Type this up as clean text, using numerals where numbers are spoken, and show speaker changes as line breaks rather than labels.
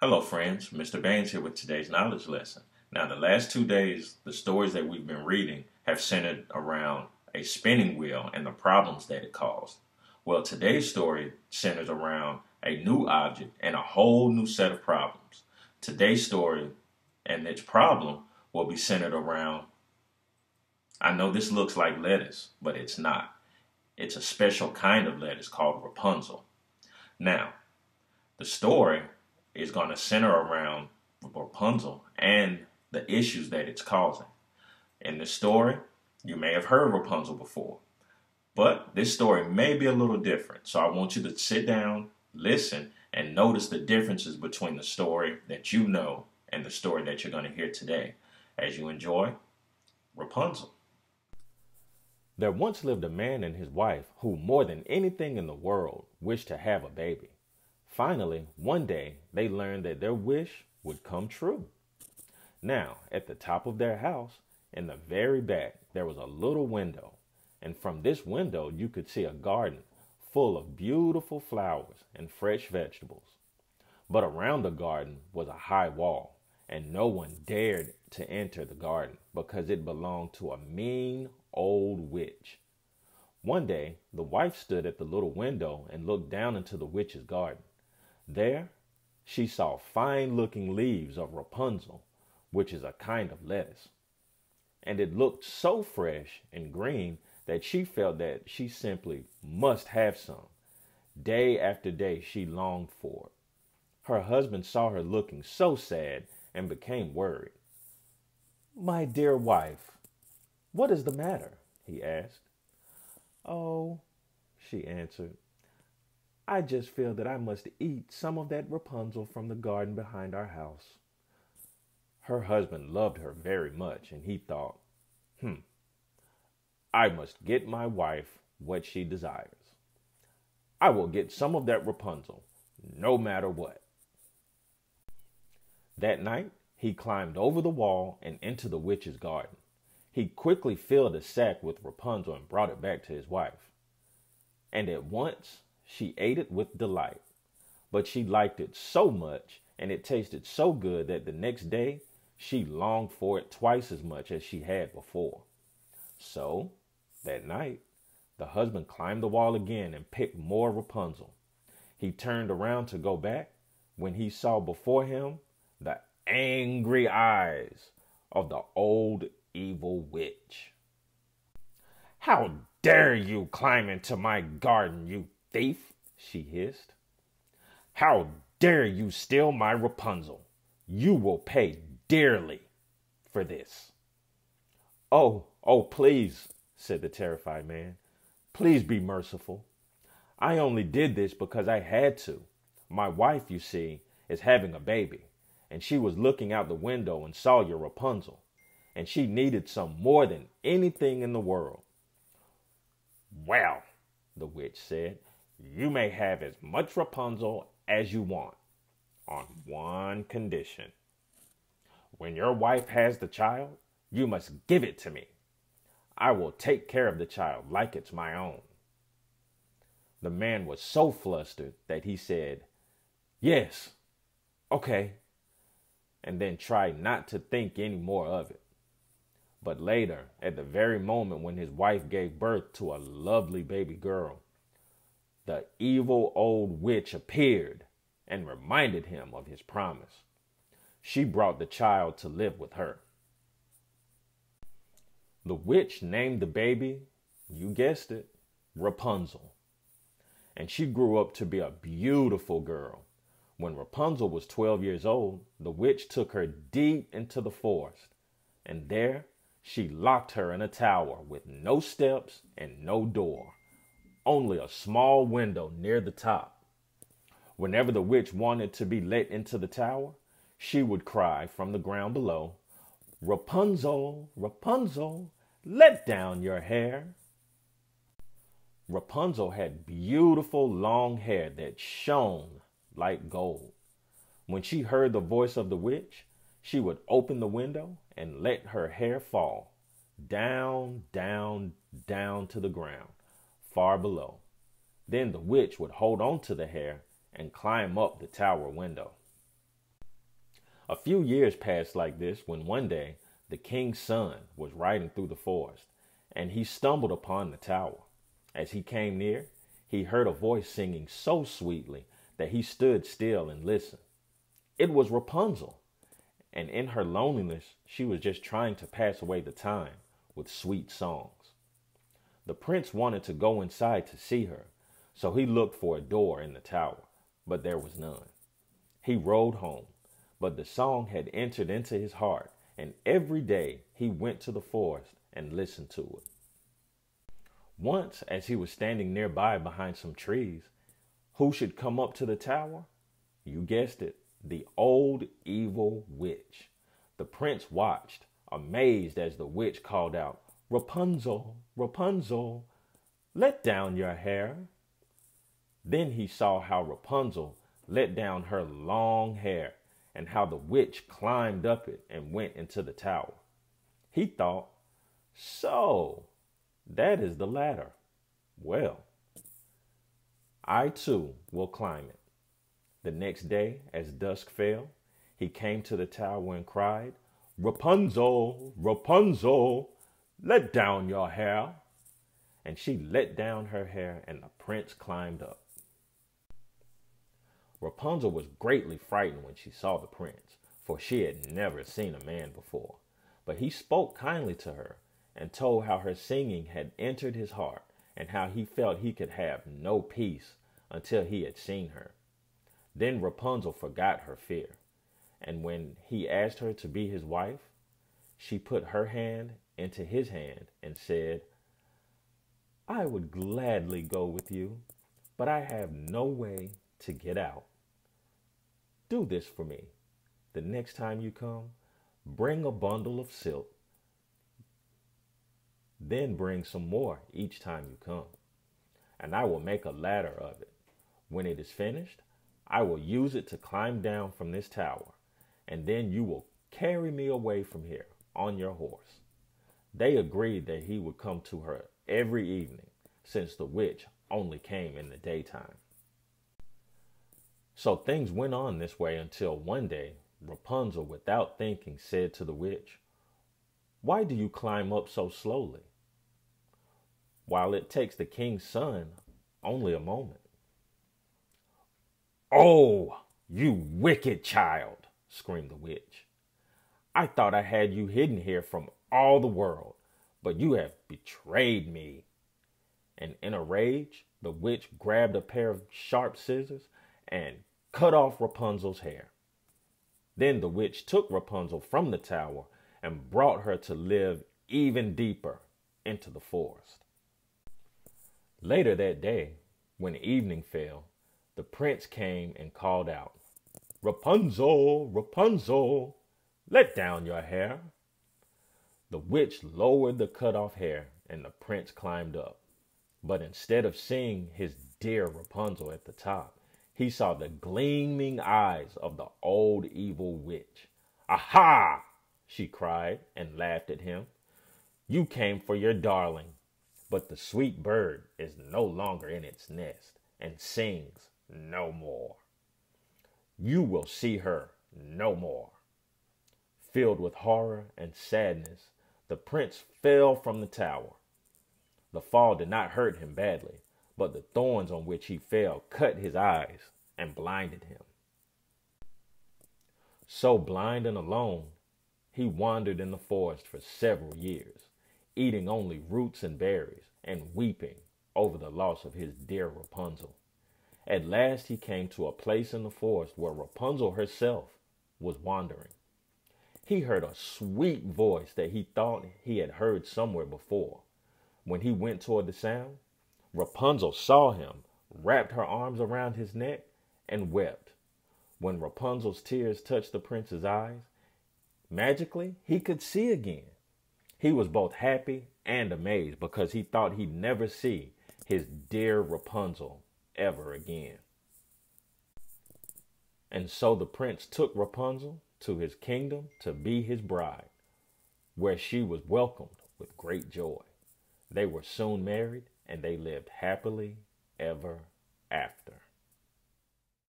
Hello friends, Mr. Baines here with today's knowledge lesson. Now the last 2 days, the stories that we've been reading have centered around a spinning wheel and the problems that it caused. Well, today's story centers around a new object and a whole new set of problems. Today's story and its problem will be centered around, I know this looks like lettuce, but it's not. It's a special kind of lettuce called Rapunzel. Now, the story is going to center around Rapunzel and the issues that it's causing. In this story, you may have heard Rapunzel before, but this story may be a little different. So I want you to sit down, listen, and notice the differences between the story that you know and the story that you're going to hear today as you enjoy Rapunzel.
There once lived a man and his wife who, more than anything in the world, wished to have a baby. Finally, one day, they learned that their wish would come true. Now, at the top of their house, in the very back, there was a little window, and from this window you could see a garden full of beautiful flowers and fresh vegetables. But around the garden was a high wall, and no one dared to enter the garden because it belonged to a mean old witch. One day, the wife stood at the little window and looked down into the witch's garden. There, she saw fine-looking leaves of Rapunzel, which is a kind of lettuce. And it looked so fresh and green that she felt that she simply must have some. Day after day, she longed for it. Her husband saw her looking so sad and became worried. "My dear wife, what is the matter?" he asked. "Oh," she answered, "I just feel that I must eat some of that Rapunzel from the garden behind our house." Her husband loved her very much, and he thought, I must get my wife what she desires. I will get some of that Rapunzel, no matter what. That night, he climbed over the wall and into the witch's garden. He quickly filled a sack with Rapunzel and brought it back to his wife. And at once, she ate it with delight. But she liked it so much and it tasted so good that the next day she longed for it twice as much as she had before. So, that night, the husband climbed the wall again and picked more Rapunzel. He turned around to go back when he saw before him the angry eyes of the old evil witch. "How dare you climb into my garden, you thief?" she hissed. "How dare you steal my Rapunzel? You will pay dearly for this." Oh, please," said the terrified man. "Please be merciful. I only did this because I had to. My wife, you see, is having a baby, and she was looking out the window and saw your Rapunzel, and she needed some more than anything in the world." "Well," the witch said, "you may have as much Rapunzel as you want, on one condition. When your wife has the child, you must give it to me. I will take care of the child like it's my own." The man was so flustered that he said, "Yes, okay," and then tried not to think any more of it. But later, at the very moment when his wife gave birth to a lovely baby girl, the evil old witch appeared and reminded him of his promise. She brought the child to live with her. The witch named the baby, you guessed it, Rapunzel. And she grew up to be a beautiful girl. When Rapunzel was 12 years old, the witch took her deep into the forest, and there she locked her in a tower with no steps and no door, only a small window near the top. Whenever the witch wanted to be let into the tower, she would cry from the ground below, "Rapunzel, Rapunzel, let down your hair." Rapunzel had beautiful long hair that shone like gold. When she heard the voice of the witch, she would open the window and let her hair fall down, down, down to the ground, far below. Then the witch would hold on to the hair and climb up the tower window. A few years passed like this when one day the king's son was riding through the forest and he stumbled upon the tower. As he came near, he heard a voice singing so sweetly that he stood still and listened. It was Rapunzel, and in her loneliness, she was just trying to pass away the time with sweet songs. The prince wanted to go inside to see her, so he looked for a door in the tower, but there was none. He rode home, but the song had entered into his heart, and every day he went to the forest and listened to it. Once, as he was standing nearby behind some trees, who should come up to the tower? You guessed it, the old evil witch. The prince watched, amazed as the witch called out, "Rapunzel, Rapunzel, let down your hair." Then he saw how Rapunzel let down her long hair and how the witch climbed up it and went into the tower. He thought, so that is the ladder. Well, I too will climb it. The next day, as dusk fell, he came to the tower and cried, "Rapunzel, Rapunzel, let down your hair." And she let down her hair and the prince climbed up. Rapunzel was greatly frightened when she saw the prince, for she had never seen a man before. But he spoke kindly to her and told how her singing had entered his heart and how he felt he could have no peace until he had seen her. Then Rapunzel forgot her fear, and when he asked her to be his wife, she put her hand into his hand and said, "I would gladly go with you, but I have no way to get out. Do this for me. The next time you come, bring a bundle of silk. Then bring some more each time you come, and I will make a ladder of it. When it is finished, I will use it to climb down from this tower, and then you will carry me away from here on your horse." They agreed that he would come to her every evening, since the witch only came in the daytime. So things went on this way until one day, Rapunzel, without thinking, said to the witch, "Why do you climb up so slowly, while it takes the king's son only a moment?" "Oh, you wicked child," screamed the witch. "I thought I had you hidden here from all the world, but you have betrayed me." And in a rage, the witch grabbed a pair of sharp scissors and cut off Rapunzel's hair. Then the witch took Rapunzel from the tower and brought her to live even deeper into the forest. Later that day, when evening fell, the prince came and called out, "Rapunzel, Rapunzel, let down your hair." The witch lowered the cut-off hair and the prince climbed up. But instead of seeing his dear Rapunzel at the top, he saw the gleaming eyes of the old evil witch. "Aha!" she cried and laughed at him. "You came for your darling, but the sweet bird is no longer in its nest and sings no more. You will see her no more." Filled with horror and sadness, the prince fell from the tower. The fall did not hurt him badly, but the thorns on which he fell cut his eyes and blinded him. So blind and alone, he wandered in the forest for several years, eating only roots and berries and weeping over the loss of his dear Rapunzel. At last he came to a place in the forest where Rapunzel herself was wandering. He heard a sweet voice that he thought he had heard somewhere before. When he went toward the sound, Rapunzel saw him, wrapped her arms around his neck, and wept. When Rapunzel's tears touched the prince's eyes, magically he could see again. He was both happy and amazed because he thought he'd never see his dear Rapunzel ever again. And so the prince took Rapunzel to his kingdom to be his bride, where she was welcomed with great joy. They were soon married, and they lived happily ever after.